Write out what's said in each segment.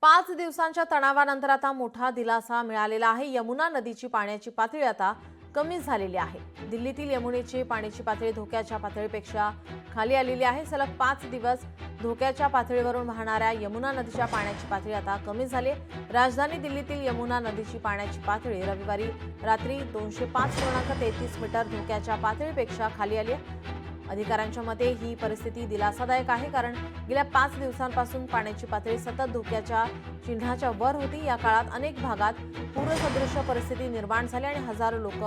5 दिवसांच्या तणावानंतर आता मोठा दिलासा मिळालेला आहे। यमुना नदीची पाण्याची पातळी आता कमी झालेली आहे। दिल्लीतील यमुनेची पाण्याची पातळी धोक्याच्या पातळीपेक्षा खाली आलेली आहे। सलग 5 दिवस धोक्याच्या पातळीवरून वाहणाऱ्या यमुना नदीच्या पाण्याची पातळी आता कमी झाली आहे। राजधानी दिल्लीतील यमुना नदीची पाण्याची पातळी रविवारी रात्री 205.33 मीटर धोक्याच्या पातळीपेक्षा खाली आली आहे। अधिकाऱ्यांच्या मते ही परिस्थिती दिलासादायक आहे, कारण गेल्या 5 दिवसांपासून पाण्याची पातळी सतत धोक्याच्या चिन्हाच्या वर होती। या काळात अनेक भागात पूरसदृश परिस्थिती निर्माण झाली आणि हजारो लोक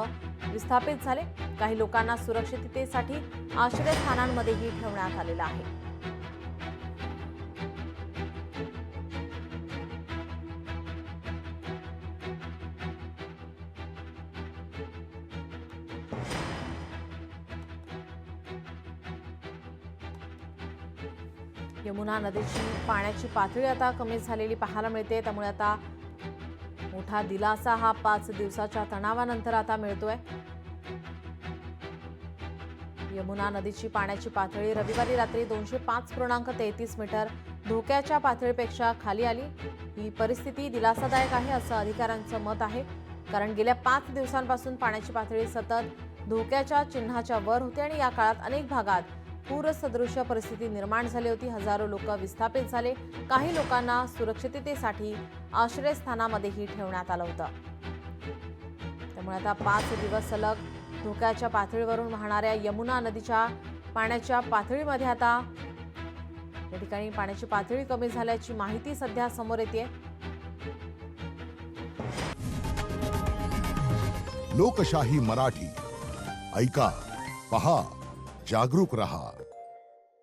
विस्थापित झाले। काही लोकांना सुरक्षिततेसाठी आश्रयस्थानांमध्येही ठेवण्यात आलेलं आहे। यमुना नदीची पाण्याची पातळी आता कमी झालेली पाहायला मिळते, त्यामुळे आता मोठा दिलासा हा 5 दिवसाच्या तणावानंतर आता मिळतोय। यमुना नदीची पाण्याची पातळी रविवारी रात्री 205.33 मीटर धोक्याच्या पातळीपेक्षा खाली आली। ही परिस्थिती दिलासादायक आहे असं अधिकाऱ्यांचं मत आहे, कारण गेल्या 5 दिवसांपासून पाण्याची पातळी सतत धोक्याच्या चिन्हाच्या वर होती आणि या काळात अनेक भागात पूरसदृश परिस्थिती निर्माण झाली होती। हजारो लोक विस्थापित झाले। काही लोकांना सुरक्षिततेसाठी आश्रयस्थानामध्येही ठेवण्यात आलं होतं। त्यामुळे आता 5 दिवस सलग धोक्याच्या पातळीवरून वाहणाऱ्या यमुना नदीच्या पाण्याच्या पातळीमध्ये आता या ठिकाणी पाण्याची पातळी कमी झाल्याची माहिती सध्या समोर येते। लोकशाही मराठी ऐका, पहा, जागरूक रहा।